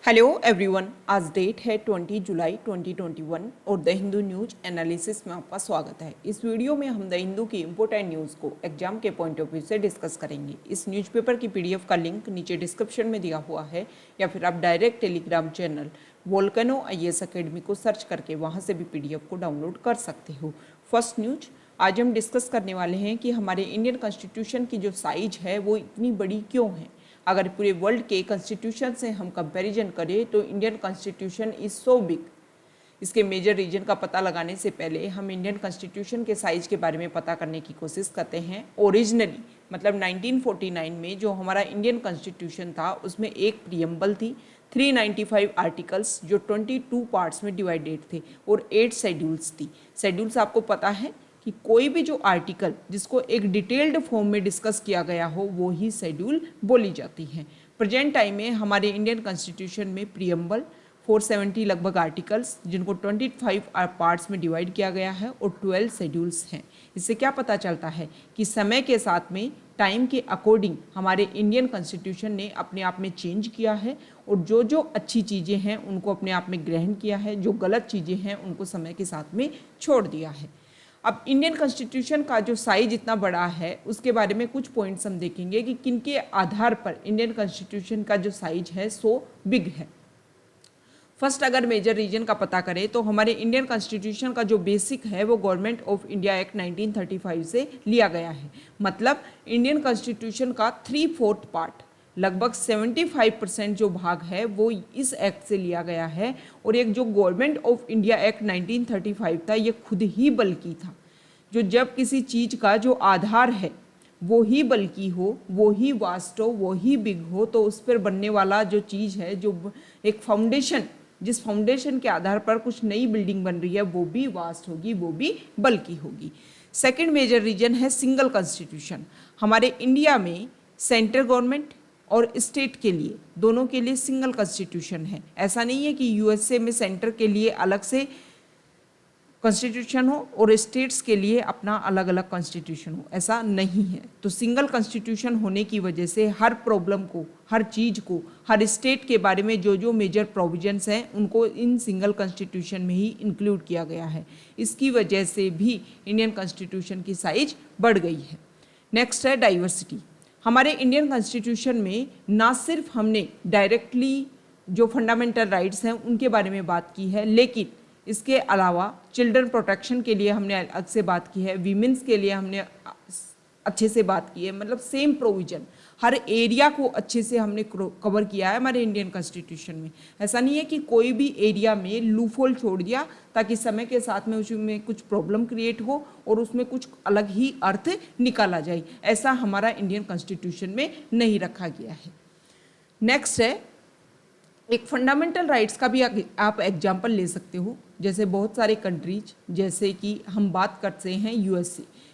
Hello everyone, आज date है 20 जुलाई 2021 और द हिंदू न्यूज एनालिसिस में आपका स्वागत है। इस वीडियो में हम द हिंदू की इंपॉर्टेंट न्यूज़ को एग्जाम के पॉइंट ऑफ व्यू से डिस्कस करेंगे। इस न्यूज़पेपर की पीडीएफ का लिंक नीचे डिस्क्रिप्शन में दिया हुआ है या फिर आप direct Telegram channel volcano IAS academy को सर्च करके वहाँ से भी पीडीएफ को डाउनलोड कर सकते हो। फर्स्ट न्यूज आज हम डिस्कस करने वाले हैं कि हमारे इंडियन कॉन्स्टिट्यूशन की जो साइज है वो इतनी बड़ी क्यों है। अगर पूरे वर्ल्ड के कॉन्स्टिट्यूशन से हम कंपैरिजन करें तो Indian constitution is so big. इसके मेजर रीजन का पता लगाने से पहले हम इंडियन कॉन्स्टिट्यूशन के साइज के बारे में पता करने की कोशिश करते हैं। ओरिजिनली मतलब 1949 में जो हमारा इंडियन कॉन्स्टिट्यूशन था उसमें एक प्रीएम्बल थी, 395 आर्टिकल्स जो 22 पार्ट्स में डिवाइडेड थे और 8 शेड्यूल्स थी। शेड्यूल्स आपको पता है कि कोई भी जो आर्टिकल जिसको एक डिटेल्ड फॉर्म में डिस्कस किया गया हो वो ही शेड्यूल बोली जाती है। प्रेजेंट टाइम में हमारे इंडियन कॉन्स्टिट्यूशन में प्रीएम्बल 470 लगभग आर्टिकल्स जिनको 25 पार्ट्स में डिवाइड किया गया है और 12 शेड्यूल्स हैं। इससे क्या पता चलता है कि समय के साथ में टाइम के अकॉर्डिंग हमारे इंडियन कॉन्स्टिट्यूशन ने अपने आप में चेंज किया है और जो जो अच्छी चीज़ें हैं उनको अपने आप में ग्रहण किया है, जो गलत चीज़ें हैं उनको समय के साथ में छोड़ दिया है। अब इंडियन कॉन्स्टिट्यूशन का जो साइज इतना बड़ा है उसके बारे में कुछ पॉइंट्स हम देखेंगे कि किन के आधार पर इंडियन कॉन्स्टिट्यूशन का जो साइज है सो बिग है। फर्स्ट अगर मेजर रीजन का पता करें तो हमारे इंडियन कॉन्स्टिट्यूशन का जो बेसिक है वो गवर्नमेंट ऑफ इंडिया एक्ट 1935 से लिया गया है। मतलब इंडियन कॉन्स्टिट्यूशन का 3/4 पार्ट लगभग 75% जो भाग है वो इस एक्ट से लिया गया है। और एक जो गवर्नमेंट ऑफ इंडिया एक्ट 1935 था ये खुद ही बल्कि था। जो जब किसी चीज़ का जो आधार है वो ही बल्कि हो, वो ही वास्ट हो, वो ही बिग हो, तो उस पर बनने वाला जो चीज़ है, जो एक फाउंडेशन, जिस फाउंडेशन के आधार पर कुछ नई बिल्डिंग बन रही है वो भी वास्ट होगी, वो भी बल्कि होगी। सेकेंड मेजर रीजन है सिंगल कॉन्स्टिट्यूशन। हमारे इंडिया में सेंट्रल गवर्नमेंट और स्टेट के लिए दोनों के लिए सिंगल कॉन्स्टिट्यूशन है। ऐसा नहीं है कि यूएसए में सेंटर के लिए अलग से कॉन्स्टिट्यूशन हो और स्टेट्स के लिए अपना अलग अलग कॉन्स्टिट्यूशन हो, ऐसा नहीं है। तो सिंगल कॉन्स्टिट्यूशन होने की वजह से हर प्रॉब्लम को, हर चीज़ को, हर स्टेट के बारे में जो जो मेजर प्रोविजंस हैं उनको इन सिंगल कॉन्स्टिट्यूशन में ही इंक्लूड किया गया है। इसकी वजह से भी इंडियन कॉन्स्टिट्यूशन की साइज बढ़ गई है। नेक्स्ट है डाइवर्सिटी। हमारे इंडियन कॉन्स्टिट्यूशन में ना सिर्फ हमने डायरेक्टली जो फंडामेंटल राइट्स हैं उनके बारे में बात की है, लेकिन इसके अलावा चिल्ड्रन प्रोटेक्शन के लिए हमने अलग से बात की है, वीमेंस के लिए हमने अच्छे से बात की है। मतलब सेम प्रोविजन हर एरिया को अच्छे से हमने कवर किया है हमारे इंडियन कॉन्स्टिट्यूशन में। ऐसा नहीं है कि कोई भी एरिया में लूफोल छोड़ दिया ताकि समय के साथ में उसमें कुछ प्रॉब्लम क्रिएट हो और उसमें कुछ अलग ही अर्थ निकाला जाए, ऐसा हमारा इंडियन कॉन्स्टिट्यूशन में नहीं रखा गया है। नेक्स्ट है एक फंडामेंटल राइट्स का भी आप एग्जाम्पल ले सकते हो। जैसे बहुत सारे कंट्रीज, जैसे कि हम बात करते हैं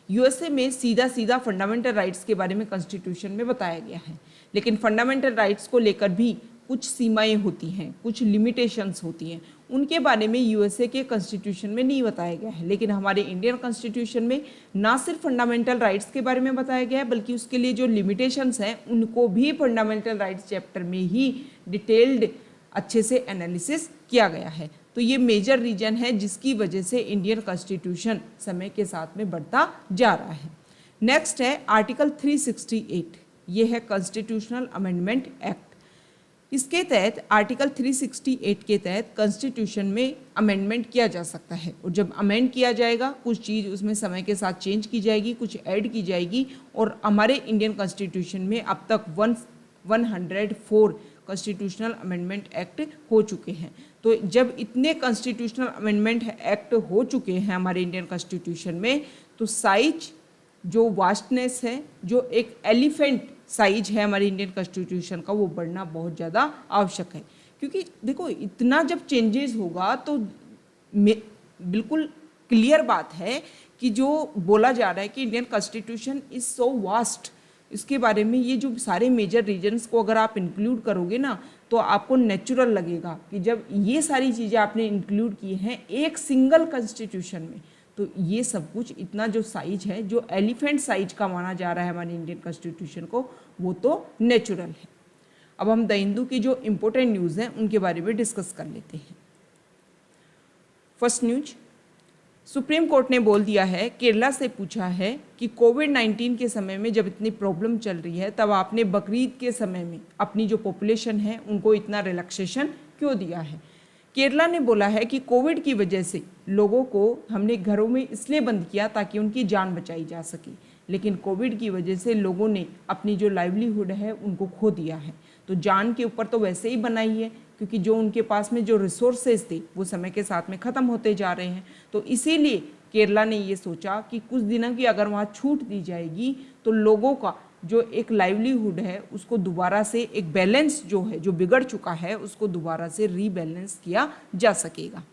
यूएसए में सीधा सीधा फंडामेंटल राइट्स के बारे में कॉन्स्टिट्यूशन में बताया गया है, लेकिन फंडामेंटल राइट्स को लेकर भी कुछ सीमाएं होती हैं, कुछ लिमिटेशंस होती हैं। उनके बारे में यूएसए के कॉन्स्टिट्यूशन में नहीं बताया गया है, लेकिन हमारे इंडियन कॉन्स्टिट्यूशन में ना सिर्फ फंडामेंटल राइट्स के बारे में बताया गया है बल्कि उसके लिए जो लिमिटेशंस हैं उनको भी फंडामेंटल राइट्स चैप्टर में ही डिटेल्ड अच्छे से एनालिसिस किया गया है। तो ये मेजर रीजन है जिसकी वजह से इंडियन कॉन्स्टिट्यूशन समय के साथ में बढ़ता जा रहा है। नेक्स्ट है आर्टिकल 368। ये है कॉन्स्टिट्यूशनल अमेंडमेंट एक्ट। इसके तहत आर्टिकल 368 के तहत कॉन्स्टिट्यूशन में अमेंडमेंट किया जा सकता है और जब अमेंड किया जाएगा कुछ चीज़ उसमें समय के साथ चेंज की जाएगी, कुछ ऐड की जाएगी। और हमारे इंडियन कॉन्स्टिट्यूशन में अब तक 104 कॉन्स्टिट्यूशनल अमेंडमेंट एक्ट हो चुके हैं। तो जब इतने कॉन्स्टिट्यूशनल अमेंडमेंट एक्ट हो चुके हैं हमारे इंडियन कॉन्स्टिट्यूशन में, तो साइज जो वास्टनेस है, जो एक एलिफेंट साइज है हमारे इंडियन कॉन्स्टिट्यूशन का, वो बढ़ना बहुत ज़्यादा आवश्यक है। क्योंकि देखो इतना जब चेंजेस होगा तो बिल्कुल क्लियर बात है कि जो बोला जा रहा है कि Indian constitution is so vast, इसके बारे में ये जो सारे मेजर रीजन्स को अगर आप इंक्लूड करोगे ना तो आपको नेचुरल लगेगा कि जब ये सारी चीज़ें आपने इंक्लूड की हैं एक सिंगल कॉन्स्टिट्यूशन में, तो ये सब कुछ इतना जो साइज है, जो एलिफेंट साइज का माना जा रहा है हमारे इंडियन कॉन्स्टिट्यूशन को, वो तो नेचुरल है। अब हम द हिंदू की जो इम्पोर्टेंट न्यूज़ हैं उनके बारे में डिस्कस कर लेते हैं। फर्स्ट न्यूज, सुप्रीम कोर्ट ने बोल दिया है, केरला से पूछा है कि कोविड-19 के समय में जब इतनी प्रॉब्लम चल रही है तब आपने बकरीद के समय में अपनी जो पॉपुलेशन है उनको इतना रिलैक्सेशन क्यों दिया है। केरला ने बोला है कि कोविड की वजह से लोगों को हमने घरों में इसलिए बंद किया ताकि उनकी जान बचाई जा सके, लेकिन कोविड की वजह से लोगों ने अपनी जो लाइवलीहुड है उनको खो दिया है। तो जान के ऊपर तो वैसे ही बनाई है, क्योंकि जो उनके पास में जो रिसोर्सेज थे वो समय के साथ में ख़त्म होते जा रहे हैं। तो इसीलिए केरला ने ये सोचा कि कुछ दिनों की अगर वहाँ छूट दी जाएगी तो लोगों का जो एक लाइवलीहुड है उसको दोबारा से एक बैलेंस जो है, जो बिगड़ चुका है, उसको दोबारा से रीबैलेंस किया जा सकेगा।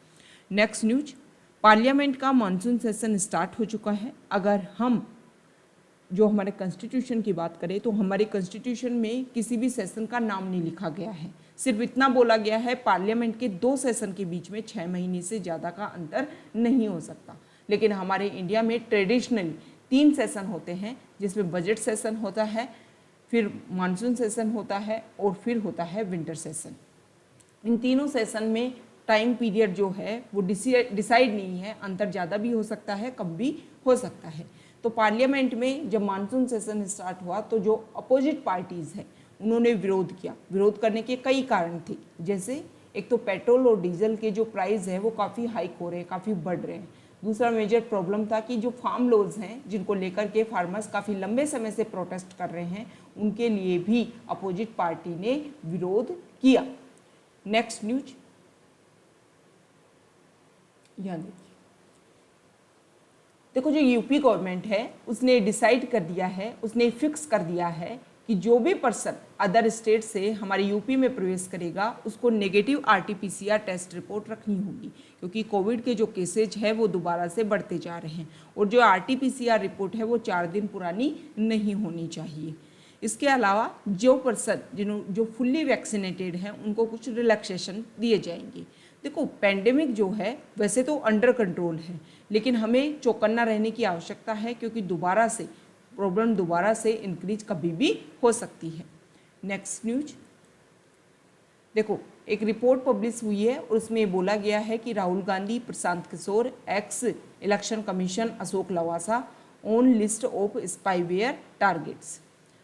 नेक्स्ट न्यूज, पार्लियामेंट का मानसून सेशन स्टार्ट हो चुका है। अगर हम जो हमारे कॉन्स्टिट्यूशन की बात करें तो हमारे कॉन्स्टिट्यूशन में किसी भी सेशन का नाम नहीं लिखा गया है, सिर्फ इतना बोला गया है पार्लियामेंट के 2 सेशन के बीच में 6 महीने से ज़्यादा का अंतर नहीं हो सकता। लेकिन हमारे इंडिया में ट्रेडिशनली 3 सेशन होते हैं, जिसमें बजट सेशन होता है, फिर मानसून सेशन होता है और फिर होता है विंटर सेशन। इन तीनों सेशन में टाइम पीरियड जो है वो डिसाइड नहीं है, अंतर ज़्यादा भी हो सकता है, कम भी हो सकता है। तो पार्लियामेंट में जब मानसून सेशन स्टार्ट हुआ तो जो अपोजिट पार्टीज़ हैं उन्होंने विरोध किया। विरोध करने के कई कारण थे, जैसे एक तो पेट्रोल और डीजल के जो प्राइस है वो काफ़ी हाइक हो रहे हैं, काफ़ी बढ़ रहे हैं। दूसरा मेजर प्रॉब्लम था कि जो फार्म लॉज हैं जिनको लेकर के फार्मर्स काफ़ी लंबे समय से प्रोटेस्ट कर रहे हैं, उनके लिए भी अपोजिट पार्टी ने विरोध किया। नेक्स्ट न्यूज, यहाँ देखो, जो यूपी गवर्नमेंट है उसने डिसाइड कर दिया है, उसने फिक्स कर दिया है कि जो भी पर्सन अदर स्टेट से हमारे यूपी में प्रवेश करेगा उसको नेगेटिव RT-PCR टेस्ट रिपोर्ट रखनी होगी, क्योंकि कोविड के जो केसेज है वो दोबारा से बढ़ते जा रहे हैं और जो RT-PCR रिपोर्ट है वो 4 दिन पुरानी नहीं होनी चाहिए। इसके अलावा जो पर्सन जो फुल्ली वैक्सीनेटेड हैं उनको कुछ रिलैक्सेशन दिए जाएंगे। देखो, पेंडेमिक जो है वैसे तो अंडर कंट्रोल है, लेकिन हमें चौकन्ना रहने की आवश्यकता है, क्योंकि प्रॉब्लम दोबारा से इंक्रीज कभी भी हो सकती है। नेक्स्ट न्यूज, देखो, एक रिपोर्ट पब्लिश हुई है और उसमें बोला गया है कि Rahul Gandhi, Prashant Kishor, ex election commission Ashok Lavasa on list of spyware targets.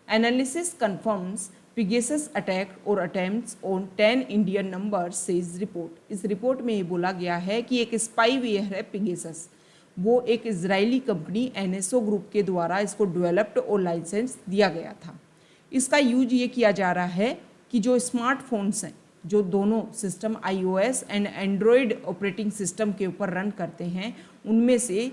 Analysis confirms Pegasus attack or attempts on 10 Indian numbers, says report. इस रिपोर्ट में ये बोला गया है कि एक स्पाईवेयर है Pegasus, वो एक इजरायली कंपनी NSO ग्रुप के द्वारा इसको डेवलप्ड और लाइसेंस दिया गया था। इसका यूज ये किया जा रहा है कि जो स्मार्टफोन्स हैं, जो दोनों system iOS and Android operating system के ऊपर रन करते हैं, उनमें से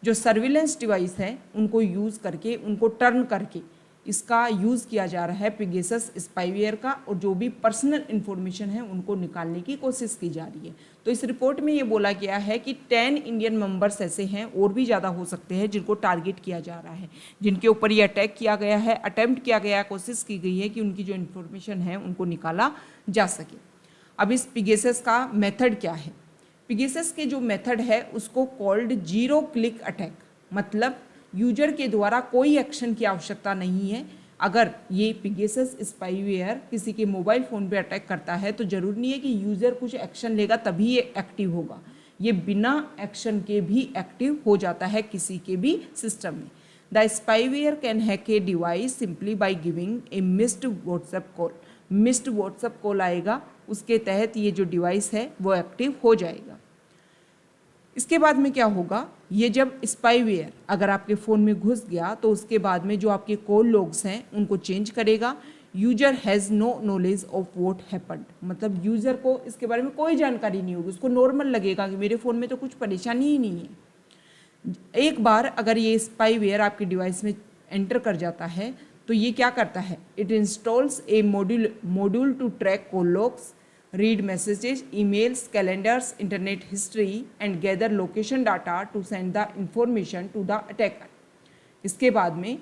जो सर्विलेंस डिवाइस है उनको यूज़ करके, उनको टर्न करके इसका यूज़ किया जा रहा है Pegasus स्पाईवेयर का, और जो भी पर्सनल इन्फॉर्मेशन है उनको निकालने की कोशिश की जा रही है। तो इस रिपोर्ट में ये बोला गया है कि 10 इंडियन मेंबर्स ऐसे हैं, और भी ज़्यादा हो सकते हैं, जिनको टारगेट किया जा रहा है, जिनके ऊपर ये अटैक किया गया है, अटेम्प्ट किया गया, कोशिश की गई है कि उनकी जो इन्फॉर्मेशन है उनको निकाला जा सके। अब इस Pegasus का मेथड क्या है? Pegasus के जो मेथड है उसको कॉल्ड 0 क्लिक अटैक, मतलब यूजर के द्वारा कोई एक्शन की आवश्यकता नहीं है। अगर ये Pegasus स्पाईवेयर किसी के मोबाइल फ़ोन पे अटैक करता है तो ज़रूरी नहीं है कि यूज़र कुछ एक्शन लेगा तभी ये एक्टिव होगा, ये बिना एक्शन के भी एक्टिव हो जाता है किसी के भी सिस्टम में। The spyware can hack a device simply by giving a missed WhatsApp call. Missed WhatsApp call आएगा, उसके तहत ये जो डिवाइस है वो एक्टिव हो जाएगा। इसके बाद में क्या होगा, ये जब स्पाईवेयर अगर आपके फ़ोन में घुस गया तो उसके बाद में जो आपके कॉल लॉग्स हैं उनको चेंज करेगा। User has no knowledge of what happened, मतलब यूज़र को इसके बारे में कोई जानकारी नहीं होगी, उसको नॉर्मल लगेगा कि मेरे फ़ोन में तो कुछ परेशानी ही नहीं है। एक बार अगर ये स्पाईवेयर आपके डिवाइस में एंटर कर जाता है तो ये क्या करता है, it installs A module to track call logs, read messages, emails, calendars, internet history and gather location data to send the information to the attacker। इसके बाद में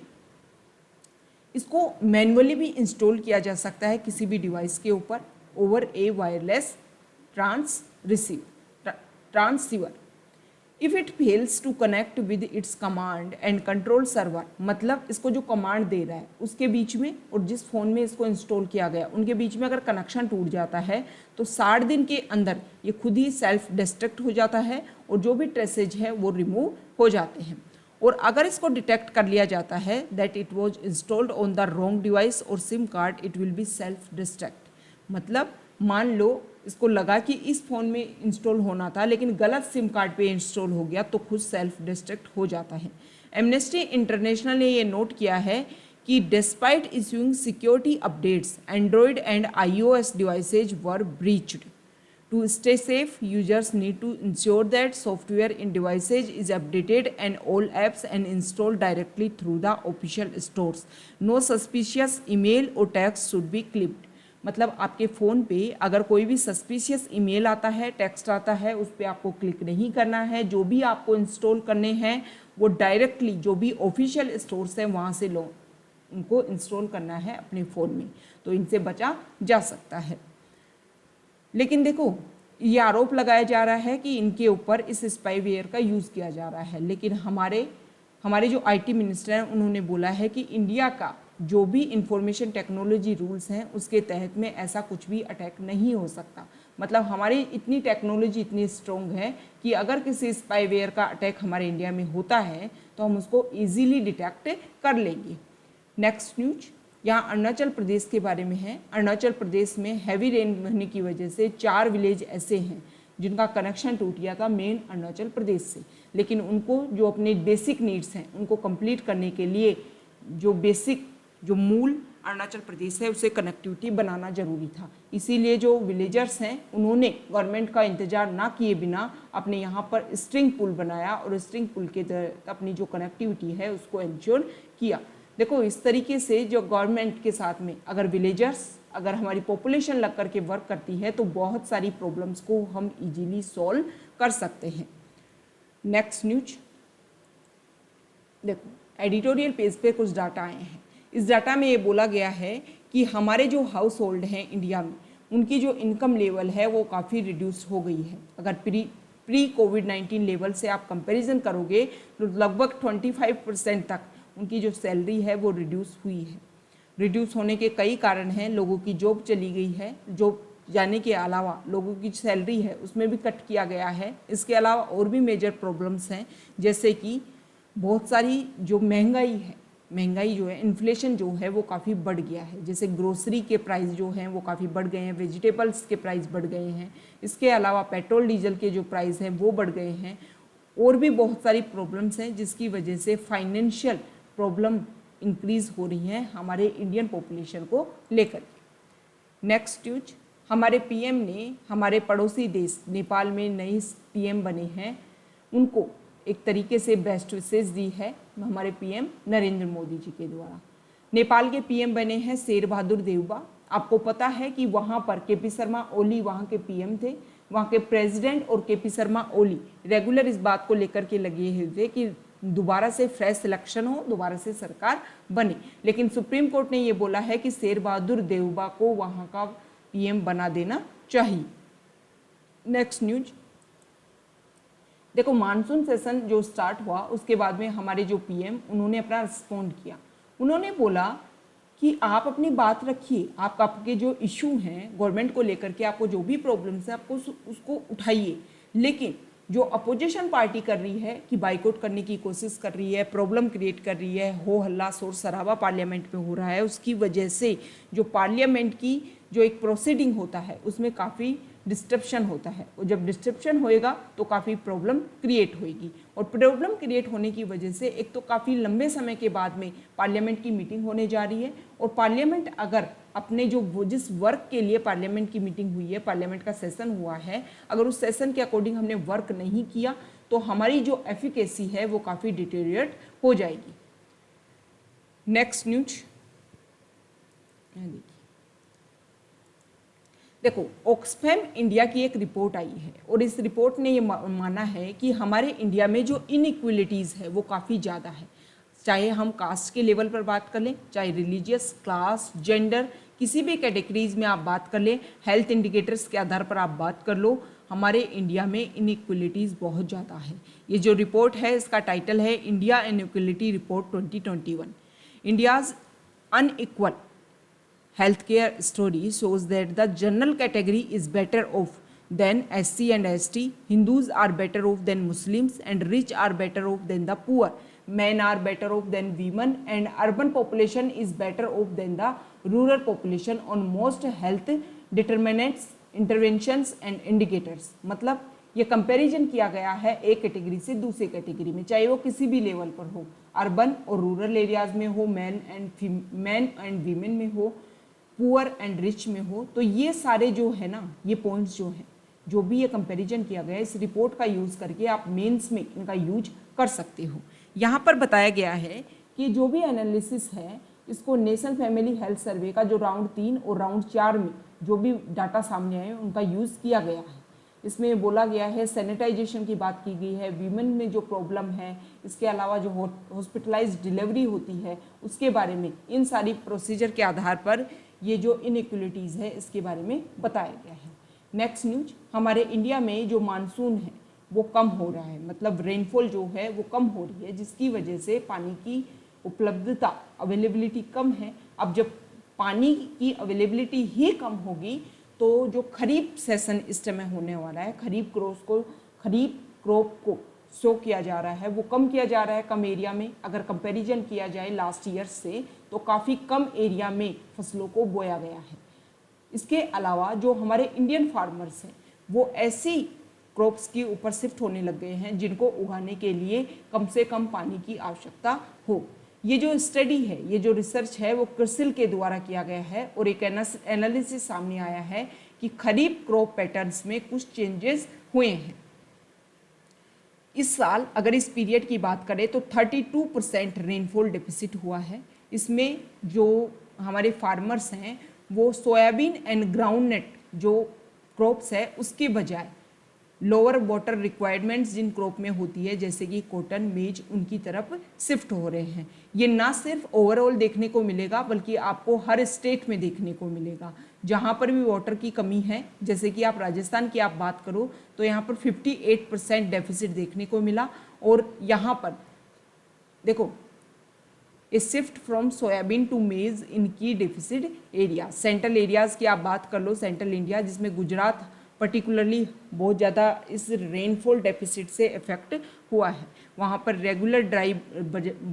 इसको मैन्युअली भी इंस्टॉल किया जा सकता है किसी भी डिवाइस के ऊपर over a wireless transceiver. If it fails to connect with its command and control server, मतलब इसको जो कमांड दे रहा है उसके बीच में और जिस फ़ोन में इसको इंस्टॉल किया गया उनके बीच में अगर कनेक्शन टूट जाता है तो 60 दिन के अंदर ये खुद ही सेल्फ डिस्ट्रक्ट हो जाता है और जो भी ट्रेसेज है वो रिमूव हो जाते हैं। और अगर इसको डिटेक्ट कर लिया जाता है that it was installed on the wrong device और sim card, it will be self destruct. मतलब मान लो इसको लगा कि इस फ़ोन में इंस्टॉल होना था लेकिन गलत सिम कार्ड पे इंस्टॉल हो गया तो खुद सेल्फ डिस्ट्रक्ट हो जाता है। एमनेस्टी इंटरनेशनल ने ये नोट किया है कि despite issuing security updates Android and iOS devices were breached. To stay safe, users need to ensure that software in devices is updated and all apps and installed directly through the official stores. No suspicious email or text should be clicked. मतलब आपके phone पे अगर कोई भी suspicious email आता है, text आता है, उस पर आपको क्लिक नहीं करना है। जो भी आपको इंस्टॉल करने हैं वो डायरेक्टली जो भी ऑफिशियल स्टोर्स हैं वहाँ से लो उनको इंस्टॉल करना है अपने फ़ोन में, तो इनसे बचा जा सकता है। लेकिन देखो ये आरोप लगाया जा रहा है कि इनके ऊपर इस स्पाईवेयर का यूज़ किया जा रहा है, लेकिन हमारे जो आईटी मिनिस्टर हैं उन्होंने बोला है कि इंडिया का जो भी इंफॉर्मेशन टेक्नोलॉजी रूल्स हैं उसके तहत में ऐसा कुछ भी अटैक नहीं हो सकता। मतलब हमारी इतनी टेक्नोलॉजी इतनी स्ट्रॉन्ग है कि अगर किसी स्पाईवेयर का अटैक हमारे इंडिया में होता है तो हम उसको ईजीली डिटेक्ट कर लेंगे। नेक्स्ट न्यूज यहाँ अरुणाचल प्रदेश के बारे में है। अरुणाचल प्रदेश में हैवी रेन होने की वजह से 4 विलेज ऐसे हैं जिनका कनेक्शन टूट गया था मेन अरुणाचल प्रदेश से, लेकिन उनको जो अपने बेसिक नीड्स हैं उनको कंप्लीट करने के लिए जो मूल अरुणाचल प्रदेश है उसे कनेक्टिविटी बनाना जरूरी था। इसीलिए जो विलेजर्स हैं उन्होंने गवर्नमेंट का इंतजार ना किए बिना अपने यहाँ पर स्ट्रिंग पुल बनाया और स्ट्रिंग पुल के तहत अपनी जो कनेक्टिविटी है उसको इंश्योर किया। देखो इस तरीके से जो गवर्नमेंट के साथ में अगर हमारी पॉपुलेशन लग करके वर्क करती है तो बहुत सारी प्रॉब्लम्स को हम इजीली सॉल्व कर सकते हैं। नेक्स्ट न्यूज देखो, एडिटोरियल पेज पे कुछ डाटा आए हैं। इस डाटा में ये बोला गया है कि हमारे जो हाउस होल्ड हैं इंडिया में उनकी जो इनकम लेवल है वो काफ़ी रिड्यूस हो गई है। अगर प्री कोविड-19 लेवल से आप कंपैरिजन करोगे तो लगभग 25% तक उनकी जो सैलरी है वो रिड्यूस हुई है। रिड्यूस होने के कई कारण हैं। लोगों की जॉब चली गई है, जॉब जाने के अलावा लोगों की सैलरी है उसमें भी कट किया गया है। इसके अलावा और भी मेजर प्रॉब्लम्स हैं, जैसे कि बहुत सारी जो महंगाई जो है, इन्फ्लेशन जो है वो काफ़ी बढ़ गया है। जैसे ग्रोसरी के प्राइस जो हैं वो काफ़ी बढ़ गए हैं, वेजिटेबल्स के प्राइस बढ़ गए हैं। इसके अलावा पेट्रोल डीजल के जो प्राइस हैं वो बढ़ गए हैं। और भी बहुत सारी प्रॉब्लम्स हैं जिसकी वजह से फाइनेंशियल प्रॉब्लम इंक्रीज हो रही हैं हमारे इंडियन पॉपुलेशन को लेकर। नेक्स्ट न्यूज, हमारे पीएम ने हमारे पड़ोसी देश नेपाल में नए पीएम बने हैं, उनको एक तरीके से बेस्ट विशेष दी है हमारे पीएम नरेंद्र मोदी जी के द्वारा। नेपाल के पीएम बने हैं शेर बहादुर देउबा। आपको पता है कि वहाँ पर केपी शर्मा ओली वहाँ के पीएम थे। वहाँ के प्रेसिडेंट और केपी शर्मा ओली रेगुलर इस बात को लेकर के लगे हुए थे कि दोबारा से फ्रेश सिलेक्शन हो, दोबारा से सरकार बने, लेकिन सुप्रीम कोर्ट ने ये बोला है कि शेर बहादुर देउबा को वहाँ का पीएम बना देना चाहिए। नेक्स्ट न्यूज देखो, मानसून सेशन जो स्टार्ट हुआ उसके बाद में हमारे जो पीएम उन्होंने अपना रिस्पॉन्ड किया। उन्होंने बोला कि आप अपनी बात रखिए, आपके जो इशू हैं गवर्नमेंट को लेकर के, आपको जो भी प्रॉब्लम्स है आपको उसको उठाइए, लेकिन जो अपोजिशन पार्टी कर रही है कि बाइकआउट करने की कोशिश कर रही है, प्रॉब्लम क्रिएट कर रही है, हो हल्ला शोर शराबा पार्लियामेंट में हो रहा है, उसकी वजह से जो पार्लियामेंट की जो एक प्रोसीडिंग होता है उसमें काफ़ी डिस्ट्रप्शन होता है, और जब डिस्ट्रप्शन होएगा तो काफ़ी प्रॉब्लम क्रिएट होएगी। और प्रॉब्लम क्रिएट होने की वजह से एक तो काफ़ी लंबे समय के बाद में पार्लियामेंट की मीटिंग होने जा रही है, और पार्लियामेंट अगर अपने जिस वर्क के लिए पार्लियामेंट की मीटिंग हुई है, पार्लियामेंट का सेशन हुआ है, अगर उस सेशन के अकॉर्डिंग हमने वर्क नहीं किया तो हमारी जो एफिकेसी है वो काफ़ी डिटेरिएट हो जाएगी। नेक्स्ट न्यूज देखो, ऑक्सफैम इंडिया की एक रिपोर्ट आई है और इस रिपोर्ट ने ये माना है कि हमारे इंडिया में जो इनइक्वलिटीज़ है वो काफ़ी ज़्यादा है। चाहे हम कास्ट के लेवल पर बात कर लें, चाहे रिलीजियस, क्लास, जेंडर किसी भी कैटेगरीज में आप बात कर लें, हेल्थ इंडिकेटर्स के आधार पर आप बात कर लो, हमारे इंडिया में इनइक्वलिटीज़ बहुत ज़्यादा है। ये जो रिपोर्ट है इसका टाइटल है India inequality report 2021। India's unequal healthcare story shows that the general category is better off than SC and ST. Hindus are better off than Muslims and rich are better off than the poor. Men are better off than women and urban population is better off than the rural population on most health determinants, interventions and indicators. मतलब ये comparison किया गया है एक category से दूसरी category में, चाहे वो किसी भी लेवल पर हो, अर्बन और रूरल एरियाज में हो, मैन एंड वीमेन में हो, पुअर एंड रिच में हो। तो ये सारे जो है ना, ये पॉइंट्स जो हैं, जो भी ये कंपैरिजन किया गया है, इस रिपोर्ट का यूज़ करके आप मेंस में इनका यूज कर सकते हो। यहाँ पर बताया गया है कि जो भी एनालिसिस है इसको नेशनल फैमिली हेल्थ सर्वे का जो राउंड 3 और राउंड 4 में जो भी डाटा सामने आए उनका यूज़ किया गया है। इसमें बोला गया है सैनिटाइजेशन की बात की गई है, वीमेन में जो प्रॉब्लम है, इसके अलावा जो हॉस्पिटलाइज्ड डिलीवरी होती है उसके बारे में, इन सारी प्रोसीजर के आधार पर ये जो इनइक्वलिटीज़ है इसके बारे में बताया गया है। नेक्स्ट न्यूज, हमारे इंडिया में जो मानसून है वो कम हो रहा है, मतलब रेनफॉल जो है वो कम हो रही है, जिसकी वजह से पानी की उपलब्धता, अवेलेबिलिटी कम है। अब जब पानी की अवेलेबिलिटी ही कम होगी तो जो खरीफ सेशन इस समय होने वाला है, खरीफ क्रॉप को शो किया जा रहा है वो कम किया जा रहा है, कम एरिया में। अगर कंपैरिजन किया जाए लास्ट ईयर से तो काफ़ी कम एरिया में फसलों को बोया गया है। इसके अलावा जो हमारे इंडियन फार्मर्स हैं वो ऐसी क्रॉप्स के ऊपर शिफ्ट होने लग गए हैं जिनको उगाने के लिए कम से कम पानी की आवश्यकता हो। ये जो स्टडी है, ये जो रिसर्च है वो क्रिसिल के द्वारा किया गया है और एक एनालिसिस सामने आया है कि खरीफ क्रॉप पैटर्न्स में कुछ चेंजेस हुए हैं। इस साल अगर इस पीरियड की बात करें तो 32% रेनफॉल डेफिसिट हुआ है। इसमें जो हमारे फार्मर्स हैं वो सोयाबीन एंड ग्राउंडनट जो क्रॉप्स है उसके बजाय लोअर वाटर रिक्वायरमेंट्स जिन क्रॉप में होती है जैसे कि कॉटन, मेज, उनकी तरफ शिफ्ट हो रहे हैं। ये ना सिर्फ ओवरऑल देखने को मिलेगा बल्कि आपको हर स्टेट में देखने को मिलेगा। जहाँ पर भी वाटर की कमी है, जैसे कि आप राजस्थान की आप बात करो तो यहाँ पर 58% डेफिसिट देखने को मिला। और यहाँ पर देखो ए शिफ्ट फ्रॉम सोयाबीन टू मेज इन की डेफिसिट एरिया। सेंट्रल एरियाज़ की आप बात कर लो, सेंट्रल इंडिया जिसमें गुजरात पर्टिकुलरली बहुत ज़्यादा इस रेनफॉल डेफिसिट से इफेक्ट हुआ है, वहाँ पर रेगुलर ड्राई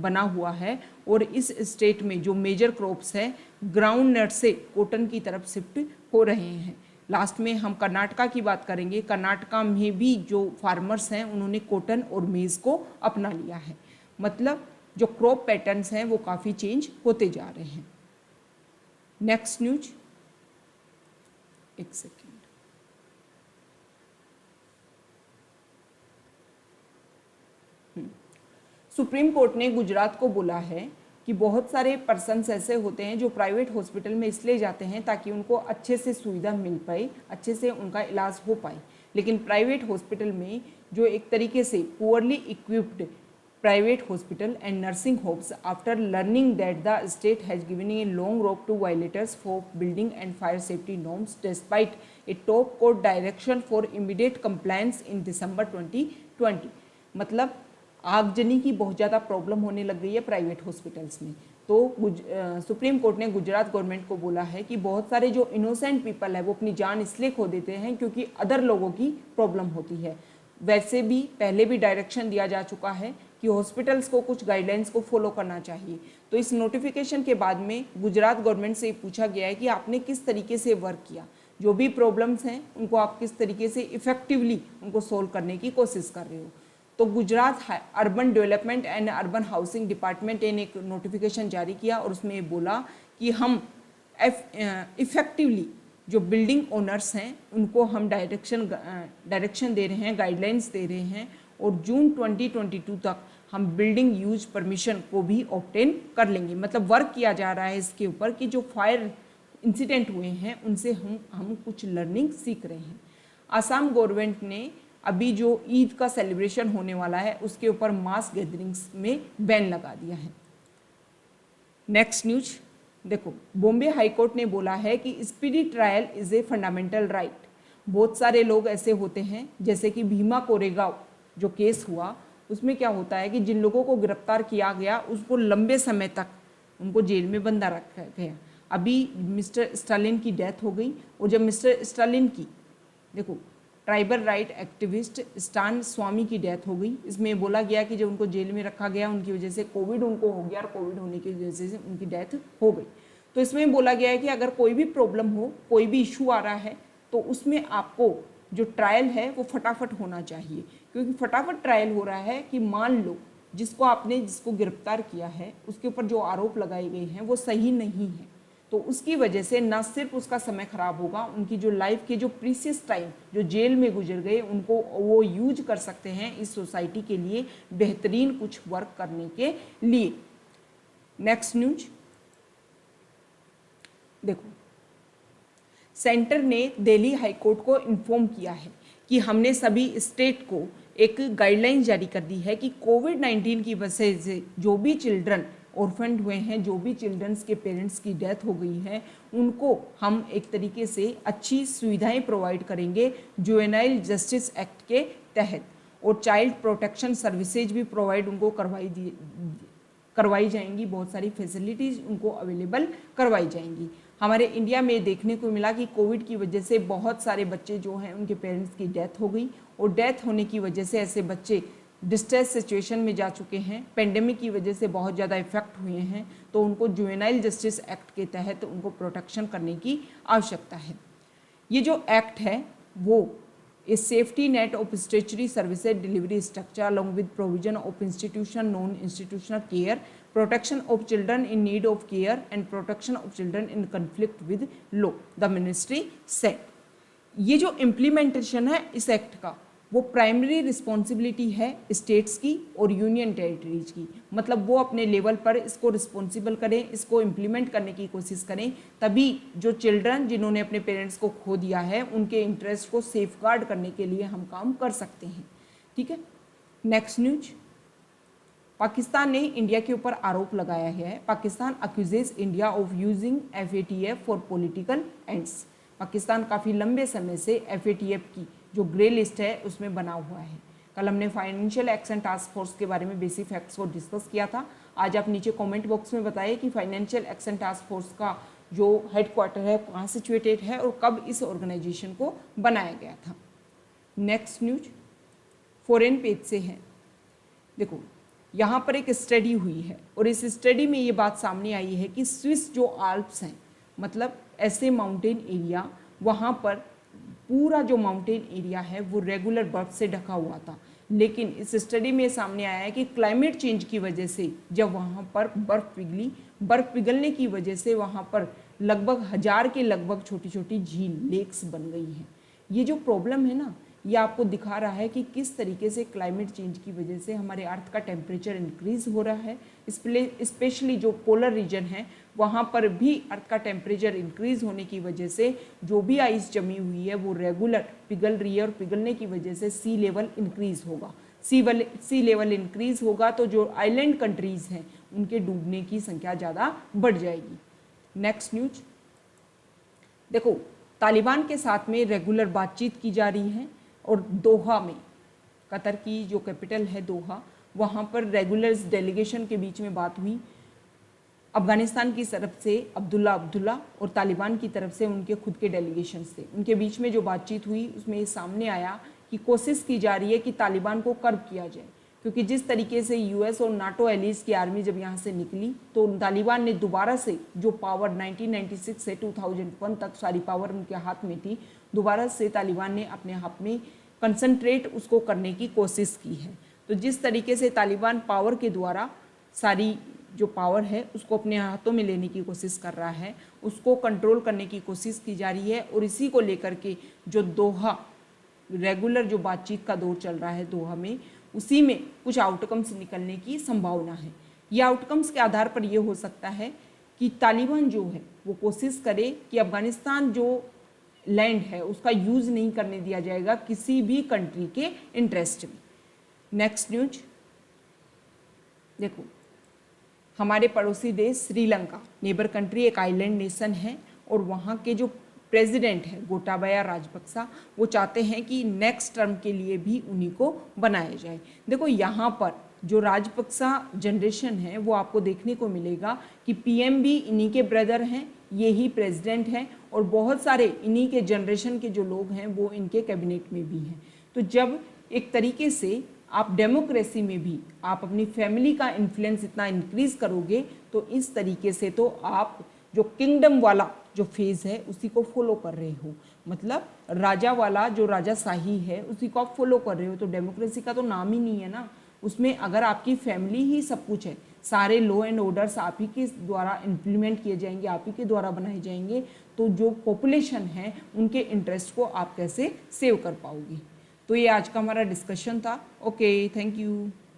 बना हुआ है। और इस स्टेट में जो मेजर क्रॉप्स हैं ग्राउंड नट से कॉटन की तरफ शिफ्ट हो रहे हैं। लास्ट में हम कर्नाटका की बात करेंगे। कर्नाटका में भी जो फार्मर्स हैं उन्होंने कॉटन और मेज़ को अपना लिया है। मतलब जो क्रॉप पैटर्न्स हैं वो काफ़ी चेंज होते जा रहे हैं। नेक्स्ट न्यूज, एक सेकेंड, सुप्रीम कोर्ट ने गुजरात को बोला है कि बहुत सारे पर्सन्स ऐसे होते हैं जो प्राइवेट हॉस्पिटल में इसलिए जाते हैं ताकि उनको अच्छे से सुविधा मिल पाए, अच्छे से उनका इलाज हो पाए, लेकिन प्राइवेट हॉस्पिटल में जो एक तरीके से poorly equipped private hospital and nursing homes after learning that the state has given a long rope to violators for building and fire safety norms despite a top court direction for immediate compliance in December 2020। मतलब आगजनी की बहुत ज़्यादा problem होने लग गई है private hospitals में। तो सुप्रीम कोर्ट ने गुजरात गवर्नमेंट को बोला है कि बहुत सारे जो इनोसेंट पीपल है वो अपनी जान इसलिए खो देते हैं क्योंकि अदर लोगों की प्रॉब्लम होती है। वैसे भी पहले भी डायरेक्शन दिया जा चुका है कि हॉस्पिटल्स को कुछ गाइडलाइंस को फॉलो करना चाहिए। तो इस नोटिफिकेशन के बाद में गुजरात गवर्नमेंट से पूछा गया है कि आपने किस तरीके से वर्क किया, जो भी प्रॉब्लम्स हैं उनको आप किस तरीके से इफेक्टिवली उनको सोल्व करने की कोशिश कर रहे हो। तो Gujarat urban development and urban housing department ने एक नोटिफिकेशन जारी किया और उसमें बोला कि हम इफेक्टिवली जो बिल्डिंग ओनर्स हैं उनको हम डायरेक्शन दे रहे हैं, गाइडलाइंस दे रहे हैं और जून 2022 तक हम बिल्डिंग यूज परमिशन को भी ऑब्टेन कर लेंगे। मतलब वर्क किया जा रहा है इसके ऊपर कि जो फायर इंसिडेंट हुए हैं उनसे हम कुछ लर्निंग सीख रहे हैं। आसाम गवर्नमेंट ने अभी जो ईद का सेलिब्रेशन होने वाला है उसके ऊपर मास गैदरिंग्स में बैन लगा दिया है। नेक्स्ट न्यूज, देखो, बॉम्बे हाई कोर्ट ने बोला है कि speedy trial is a fundamental right. बहुत सारे लोग ऐसे होते हैं, जैसे कि भीमा कोरेगांव जो केस हुआ, उसमें क्या होता है कि जिन लोगों को गिरफ्तार किया गया उसको लंबे समय तक उनको जेल में बंदा रखा गया। अभी मिस्टर स्टालिन की डेथ हो गई, और जब मिस्टर स्टालिन की, देखो, ट्राइबल राइट एक्टिविस्ट स्टान स्वामी की डेथ हो गई, इसमें बोला गया कि जब उनको जेल में रखा गया उनकी वजह से कोविड उनको हो गया, और कोविड होने की वजह से उनकी डेथ हो गई। तो इसमें बोला गया है कि अगर कोई भी प्रॉब्लम हो, कोई भी इशू आ रहा है, तो उसमें आपको जो ट्रायल है वो फटाफट होना चाहिए, क्योंकि फटाफट ट्रायल हो रहा है कि मान लो जिसको गिरफ्तार किया है उसके ऊपर जो आरोप लगाए गए हैं वो सही नहीं है, तो उसकी वजह से न सिर्फ उसका समय खराब होगा, उनकी जो लाइफ के जो प्रीसियस टाइम जो जेल में गुजर गए उनको वो यूज कर सकते हैं इस सोसाइटी के लिए बेहतरीन कुछ वर्क करने के लिए। नेक्स्ट न्यूज देखो, सेंटर ने दिल्ली हाई कोर्ट को इन्फॉर्म किया है कि हमने सभी स्टेट को एक गाइडलाइन जारी कर दी है कि कोविड-19 की वजह से जो भी चिल्ड्रन ऑर्फेंड हुए हैं, जो भी चिल्ड्रंस के पेरेंट्स की डेथ हो गई है, उनको हम एक तरीके से अच्छी सुविधाएं प्रोवाइड करेंगे जुवेनाइल जस्टिस एक्ट के तहत, और चाइल्ड प्रोटेक्शन सर्विसेज भी प्रोवाइड उनको करवाई जाएंगी, बहुत सारी फैसिलिटीज़ उनको अवेलेबल करवाई जाएंगी। हमारे इंडिया में देखने को मिला कि कोविड की वजह से बहुत सारे बच्चे जो हैं उनके पेरेंट्स की डेथ हो गई, और डेथ होने की वजह से ऐसे बच्चे डिस्ट्रेस सिचुएशन में जा चुके हैं, पेंडेमिक की वजह से बहुत ज़्यादा इफेक्ट हुए हैं, तो उनको जुवेनाइल जस्टिस एक्ट के तहत उनको प्रोटेक्शन करने की आवश्यकता है। ये जो एक्ट है वो ए safety net of statutory services delivery structure along with provision of institution non institutional care, protection of children in need of care and protection of children in conflict with law, the ministry said. ये जो implementation है इस act का, वो primary responsibility है states की और union territories की, मतलब वो अपने लेवल पर इसको रिस्पॉन्सिबल करें, इसको इम्प्लीमेंट करने की कोशिश करें, तभी जो चिल्ड्रन जिन्होंने अपने पेरेंट्स को खो दिया है उनके इंटरेस्ट को सेफगार्ड करने के लिए हम काम कर सकते हैं। ठीक है, नेक्स्ट न्यूज, पाकिस्तान ने इंडिया के ऊपर आरोप लगाया है। Pakistan अक्यूजेज India of using FATF for political ends. Pakistan काफ़ी लंबे समय से FATF की जो ग्रे लिस्ट है उसमें बना हुआ है। कल हमने फाइनेंशियल एक्शन टास्क फोर्स के बारे में बेसिक फैक्ट्स को डिस्कस किया था। आज आप नीचे कमेंट बॉक्स में बताइए कि फाइनेंशियल एक्शन टास्क फोर्स का जो हेडक्वार्टर है कहाँ सिचुएटेड है और कब इस ऑर्गेनाइजेशन को बनाया गया था। नेक्स्ट न्यूज फॉरेन पेज से है। देखो, यहाँ पर एक स्टडी हुई है और इस स्टडी में ये बात सामने आई है कि स्विस जो आल्प्स हैं, मतलब ऐसे माउंटेन एरिया, वहाँ पर पूरा जो माउंटेन एरिया है वो रेगुलर बर्फ से ढका हुआ था, लेकिन इस स्टडी में सामने आया है कि क्लाइमेट चेंज की वजह से जब वहाँ पर बर्फ़ पिघली, बर्फ़ पिघलने की वजह से वहाँ पर लगभग 1000 के लगभग छोटी छोटी झील लेक्स बन गई हैं। ये जो प्रॉब्लम है ना, ये आपको दिखा रहा है कि किस तरीके से क्लाइमेट चेंज की वजह से हमारे अर्थ का टेम्परेचर इंक्रीज़ हो रहा है। स्पेशली जो पोलर रीजन है वहाँ पर भी अर्थ का टेम्परेचर इंक्रीज़ होने की वजह से जो भी आइस जमी हुई है वो रेगुलर पिघल रही है, और पिघलने की वजह से सी लेवल इंक्रीज़ होगा। सी लेवल इंक्रीज़ होगा तो जो आइलैंड कंट्रीज़ हैं उनके डूबने की संख्या ज़्यादा बढ़ जाएगी। नेक्स्ट न्यूज देखो, तालिबान के साथ में रेगुलर बातचीत की जा रही है, और दोहा में, कतर की जो कैपिटल है दोहा, वहाँ पर रेगुलर डेलीगेशन के बीच में बात हुई। अफगानिस्तान की तरफ से अब्दुल्ला और तालिबान की तरफ से उनके खुद के डेलीगेशन थे, उनके बीच में जो बातचीत हुई उसमें ये सामने आया कि कोशिश की जा रही है कि तालिबान को कर्ब किया जाए, क्योंकि जिस तरीके से US और नाटो एलीज की आर्मी जब यहाँ से निकली तो तालिबान ने दोबारा से जो पावर 1996 से 2001 तक सारी पावर उनके हाथ में थी, दोबारा से तालिबान ने अपने हाथ में कंसंट्रेट उसको करने की कोशिश की है। तो जिस तरीके से तालिबान पावर के द्वारा सारी जो पावर है उसको अपने हाथों में लेने की कोशिश कर रहा है, उसको कंट्रोल करने की कोशिश की जा रही है, और इसी को लेकर के जो दोहा रेगुलर जो बातचीत का दौर चल रहा है दोहा में, उसी में कुछ आउटकम्स निकलने की संभावना है। ये आउटकम्स के आधार पर ये हो सकता है कि तालिबान जो है वो कोशिश करे कि अफगानिस्तान जो लैंड है उसका यूज़ नहीं करने दिया जाएगा किसी भी कंट्री के इंटरेस्ट में। नेक्स्ट न्यूज देखो, हमारे पड़ोसी देश श्रीलंका, नेबर कंट्री, एक आइलैंड नेशन है और वहाँ के जो प्रेसिडेंट है गोटाबाया राजपक्सा, वो चाहते हैं कि नेक्स्ट टर्म के लिए भी उन्हीं को बनाया जाए। देखो यहाँ पर जो राजपक्सा जनरेशन है वो आपको देखने को मिलेगा कि पीएम भी इन्हीं के ब्रदर हैं, ये ही प्रेसिडेंट हैं और बहुत सारे इन्हीं के जनरेशन के जो लोग हैं वो इनके कैबिनेट में भी हैं। तो जब एक तरीके से आप डेमोक्रेसी में भी आप अपनी फैमिली का इन्फ्लुएंस इतना इंक्रीज करोगे तो इस तरीके से तो आप जो किंगडम वाला जो फेज है उसी को फॉलो कर रहे हो, मतलब राजा वाला जो राजाशाही है उसी को आप फॉलो कर रहे हो। तो डेमोक्रेसी का तो नाम ही नहीं है ना। उसमें अगर आपकी फैमिली ही सब कुछ है, सारे लॉ एंड ऑर्डर्स आप ही के द्वारा इम्प्लीमेंट किए जाएंगे, आप ही के द्वारा बनाए जाएंगे, तो जो पॉपुलेशन है उनके इंटरेस्ट को आप कैसे सेव कर पाओगे। तो ये आज का हमारा डिस्कशन था। Okay, thank you.